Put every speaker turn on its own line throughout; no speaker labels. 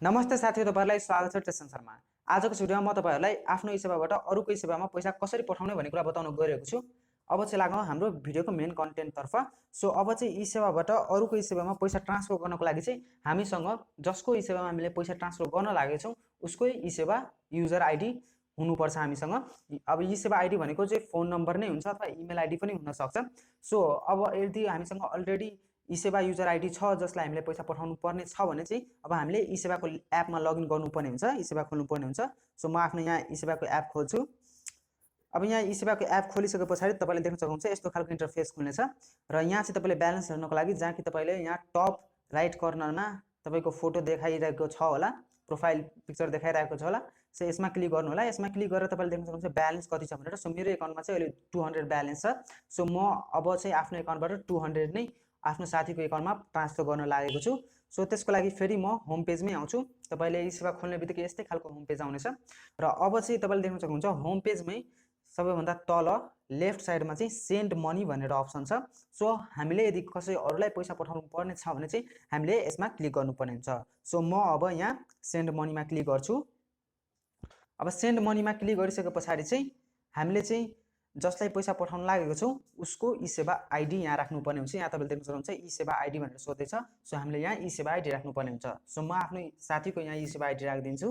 नमस्ते साथीहरु, तपाईहरुलाई स्वागत छ टेसन शर्मा। आजको भिडियोमा म तपाईहरुलाई आफ्नो eSewaबाट अरुको eSewaमा पैसा कसरी पठाउने भन्ने कुरा बताउन गइरहेको छु। अब चाहिँ लागौं हाम्रो भिडियोको मेन कन्टेन्ट तर्फ। सो अब चाहिँ eSewaबाट अरुको eSewaमा पैसा ट्रान्सफर गर्नको लागि चाहिँ हामीसँग जसको eSewaमा हामीले पैसा ट्रान्सफर गर्न लागेका छौं उसकै eSewa युजर आइडी हुनुपर्छ हामीसँग। अब eSewa आइडी भनेको चाहिँ फोन नम्बर नै हुन्छ अथवा इमेल आइडी पनि हुन सक्छ। सो अब यदि हामीसँग अलरेडी eSewa युजर आइडी छ जसलाई हामीले पैसा पठाउनु पर्ने छ भने चाहिँ अब हामीले eSewa को एपमा लगइन गर्नुपर्ने हुन्छ, eSewa खोल्नुपर्ने हुन्छ। सो म आफ्नो यहाँ eSewa को एप खोल्छु। अब यहाँ eSewa को एप खोलिसकेपछि तपाईले देख्न सक्नुहुन्छ यस्तो खालको इन्टरफेस खुल्नेछ र यहाँ चाहिँ तपाईले ब्यालेन्स हेर्नको लागि जहाँ कि तपाईले यहाँ टप राइट कर्नरमा तपाईको फोटो देखाइरहेको छ होला, प्रोफाइल पिक्चर देखाइरहेको छ होला। सो यसमा क्लिक गर्नु होला। यसमा क्लिक गरेर तपाईले देख्न सक्नुहुन्छ ब्यालेन्स कति छ भनेर। सो मेरो एकाउन्टमा चाहिँ अहिले 200 ब्यालेन्स छ। सो म अब चाहिँ आफ्नो एकाउन्टबाट 200 नै आफ्नो साथीको एकाउन्टमा ट्रान्सफर गर्न लागेको छु। सो त्यसको लागि फेरि म होम पेजमै आउँछु। तपाईले eSewa खोल्ने बित्तिकै यस्तै खालको होम पेज आउनेछ र अब चाहिँ तपाईले देख्न सक्नुहुन्छ होम पेजमै सबैभन्दा तल लेफ्ट साइडमा चाहिँ सेन्ड मनी भनेर अप्सन छ। सो हामीले यदि कसै अरूलाई पैसा पठाउनु पर्ने छ भने चाहिँ हामीले यसमा क्लिक गर्नुपर्ने हुन्छ। सो म अब यहाँ सेन्ड मनीमा क्लिक गर्छु। अब सेन्ड मनीमा क्लिक गरिसकेपछि चाहिँ हामीले चाहिँ जसलाई पैसा पठाउन लागेको छौं उसको eSewa आइडी यहाँ राख्नुपर्ने हुन्छ। यहाँ तपाईले देख्न सक्नुहुन्छ eSewa आइडी भनेर सोध्दैछ। सो हामीले यहाँ eSewa आइडी राख्नुपर्ने हुन्छ। सो म आफ्नो साथीको यहाँ eSewa आइडी राख्दिन्छु।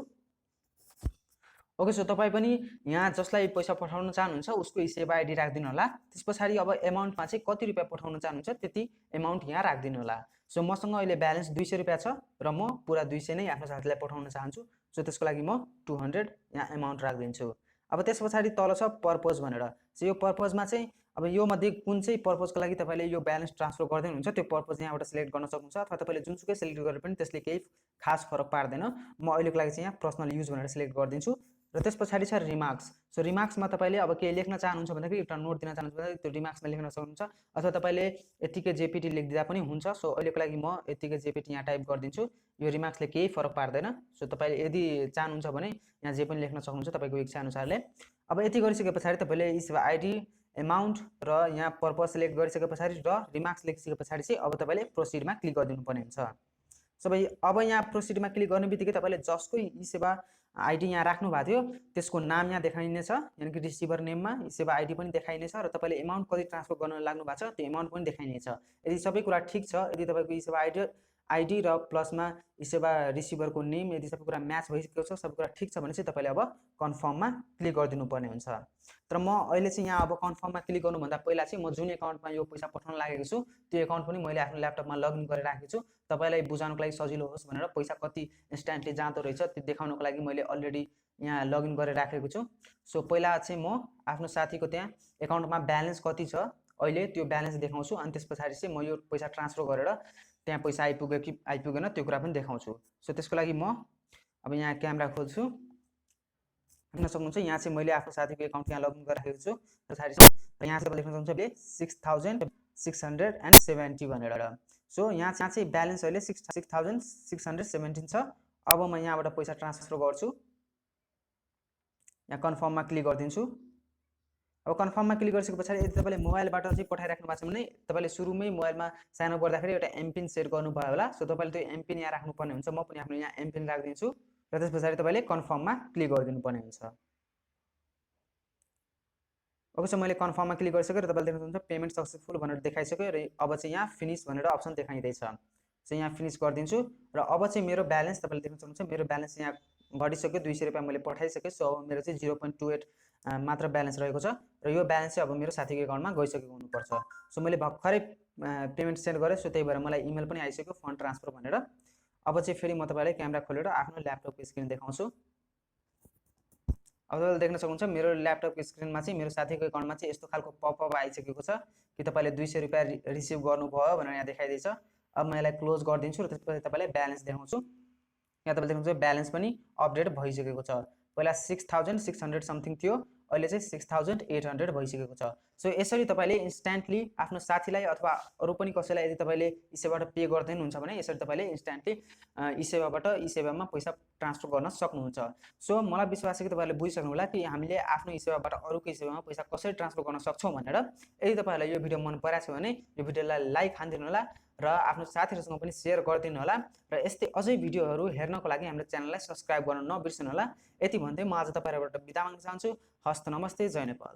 ओके, सो तपाई पनि यहाँ जसलाई पैसा पठाउन चाहनुहुन्छ उसको eSewa आइडी राख्दिनु होला। त्यसपछि अब अमाउन्टमा चाहिँ कति रुपैयाँ पठाउन चाहनुहुन्छ त्यति अमाउन्ट यहाँ राख्दिनु होला। सो मसँग अहिले ब्यालेन्स 200 रुपैयाँ छ र म पुरा 200 नै आफ्नो साथीलाई पठाउन चाहन्छु। सो त्यसको लागि म 200 यहाँ अमाउन्ट राख्दिन्छु। अब त्यसपछि तल छ पर्पज भनेर। सो यो पर्पजमा चाहिँ अब यो मध्ये कुन चाहिँ पर्पजको लागि तपाईले यो ब्यालेन्स ट्रान्सफर गर्दै हुनुहुन्छ त्यो पर्पज यहाँबाट सिलेक्ट गर्न सक्नुहुन्छ अथवा तपाईले जुनसुकै सिलेक्ट गरे पनि त्यसले केही खास फरक पार्दैन। म अहिलेको लागि चाहिँ यहाँ पर्सनल युज भनेर सिलेक्ट गर्दिन्छु र त्यसपछि छ रिमार्क्स। सो रिमार्क्समा तपाईले अब के लेख्न चाहनुहुन्छ भन्दाखेरि एउटा नोट दिन चाहनुहुन्छ भने त्यो रिमार्क्समा लेख्न सक्नुहुन्छ अथवा तपाईले यतिकै जेपीटी लेखिदिदा पनि हुन्छ। सो अहिलेको लागि म यतिकै जेपीटी यहाँ टाइप गर्दिन्छु। यो रिमार्क्सले केही फरक पार्दैन। सो तपाईले यदि चाहनुहुन्छ भने यहाँ जे पनि लेख्न सक्नुहुन्छ तपाईको इच्छा अनुसारले। अब यति गरिसकेपछि तपाईले eSewa आइडी, अमाउन्ट र यहाँ पर्पज सिलेक्ट गरिसकेपछि र रिमार्क्स लेखिसकेपछि चाहिँ अब तपाईले प्रोसिडमा क्लिक गरिदिनु पर्ने हुन्छ। सबै अब यहाँ प्रोसिडमा क्लिक गर्ने बित्तिकै तपाईले जसको eSewa आइडी यहाँ राख्नु भएको थियो त्यसको नाम यहाँ देखाइनेछ, यानी कि रिसिभर नेममा eSewa आइडी पनि देखाइनेछ र तपाईले अमाउन्ट कति ट्रान्सफर गर्न लाग्नु भएको छ त्यो अमाउन्ट पनि देखाइनेछ। यदि सबै कुरा ठीक छ, यदि तपाईको eSewa आइडी र प्लसमा eSewa रिसिभरको नेम यदि सबै कुरा म्याच भइसकेको छ, सबै कुरा ठीक छ भने चाहिँ तपाईले अब कन्फर्ममा क्लिक गरिदिनु पर्ने हुन्छ। तर म अहिले चाहिँ यहाँ अब कन्फर्ममा क्लिक गर्नु भन्दा पहिला चाहिँ म जुन एकाउन्टमा यो पैसा पठाउन लागेको छु त्यो एकाउन्ट पनि मैले आफ्नो ल्यापटपमा लगइन गरेर राखेको छु। तपाईलाई बुझाउनको लागि सजिलो होस् भनेर पैसा कति इन्स्ट्यान्टली जाँदो रहेछ त्यो देखाउनको लागि मैले अलरेडी यहाँ लगइन गरेर राखेको छु। सो पहिला चाहिँ म आफ्नो साथीको त्यहाँ एकाउन्टमा ब्यालेन्स कति छ अहिले त्यो ब्यालेन्स देखाउँछु अनि त्यसपछि चाहिँ म यो पैसा ट्रान्सफर गरेर त्यहाँ पैसा आइपुग्यो कि आइपुगेन त्यो कुरा पनि देखाउँछु। सो त्यसको लागि म अब यहाँ क्यामेरा खोल्छु। देख्न सक्नुहुन्छ यहाँ चाहिँ मैले आफ्नो साथीको एकाउन्ट यहाँ लगइन गरेर राखेको छु। र यहाँ चाहिँ देख्न सक्नुहुन्छ 6670 भनेर। सो यहाँ चाहिँ ब्यालेन्स अहिले 6617 छ। अब म यहाँबाट पैसा ट्रान्सफर गर्छु। यहाँ कन्फर्ममा क्लिक गर्दिन्छु। अब कन्फर्ममा क्लिक गरिसकेपछि यदि तपाईले मोबाइलबाट चाहिँ पठाइराख्नु भएको छ भने तपाईले सुरुमै मोबाइलमा साइन अप गर्दाखेरि एउटा एमपिन सेट गर्नुभयो होला। सो तपाईले त्यो एमपिन यहाँ राख्नुपर्ने हुन्छ। म पनि आफ्नो यहाँ एमपिन राख्दिन्छु र त्यसपछि तपाईले कन्फर्ममा क्लिक गरिदिनु पर्ने हुन्छ। ओके, सो मैले कन्फर्ममा क्लिक गरिसकेँ र तपाईले देख्न सक्नुहुन्छ पेमेन्ट सक्सेसफुल भनेर देखाइसक्यो र अब चाहिँ यहाँ फिनिश भनेर अप्सन देखाइदैछ। सो यहाँ फिनिश गरिदिन्छु र अब चाहिँ मेरो ब्यालेन्स तपाईले देख्न सक्नुहुन्छ मेरो ब्यालेन्स यहाँ घटिसक्यो। 200 रुपैयाँ मैले पठाइसकेँ। सो अब मेरो चाहिँ 0.28 मात्र ब्यालेन्स रहेको छ र यो ब्यालेन्स चाहिँ अब मेरो साथीको एकाउन्टमा गइसकेको हुनुपर्छ। सो मैले भर्खरै पेमेन्ट सेन्ड गरेँ। सो त्यही भएर मलाई इमेल पनि आइसक्यो फन्ड ट्रान्सफर भनेर। अब चाहिँ फेरि म तपाईलाई क्यामेरा खोलेर आफ्नो ल्यापटपको स्क्रिन देखाउँछु। अब तपाईले देख्न सक्नुहुन्छ मेरो ल्यापटपको स्क्रिनमा चाहिँ मेरो साथीको एकाउन्टमा चाहिँ यस्तो खालको पपअप आइसकेको छ कि तपाईले 200 रुपैयाँ रिसिभ गर्नुभयो भनेर यहाँ देखाइदैछ। अब म यसलाई क्लोज गरिदिन्छु र त्यसपछि तपाईलाई ब्यालेन्स देखाउँछु। यहाँ तपाईले देख्नुहुन्छ ब्यालेन्स पनि अपडेट भइसकेको छ। पहिला 6600 समथिङ थियो, अहिले चाहिँ 6800 भइसकेको छ। सो यसरी तपाईले इन्स्ट्यान्टली आफ्नो साथीलाई अथवा अरु पनि कसैलाई यदि तपाईले eSewaबाट पे गर्दै हुनुहुन्छ भने यसरी तपाईले इन्स्ट्यान्टली eSewaबाट eSewaमा पैसा ट्रान्सफर गर्न सक्नुहुन्छ। सो मलाई विश्वास छ कि तपाईहरुले बुझिसक्नु होला कि हामीले आफ्नो eSewaबाट अरुको eSewaमा पैसा कसरी ट्रान्सफर गर्न सक्छौं भनेर। यदि तपाईहरुलाई यो भिडियो मन परेको छ भने यो भिडियोलाई लाइक हान्दिनु होला र आफ्नो साथीहरूसँग पनि सेयर गरिदिनु होला र यस्तै अझै भिडियोहरू हेर्नको लागि हाम्रो च्यानललाई सब्स्क्राइब गर्न नबिर्सनु होला। यति भन्दै म आज तपाईहरुबाट बिदा माग्न चाहन्छु। हस्त नमस्ते, जय नेपाल।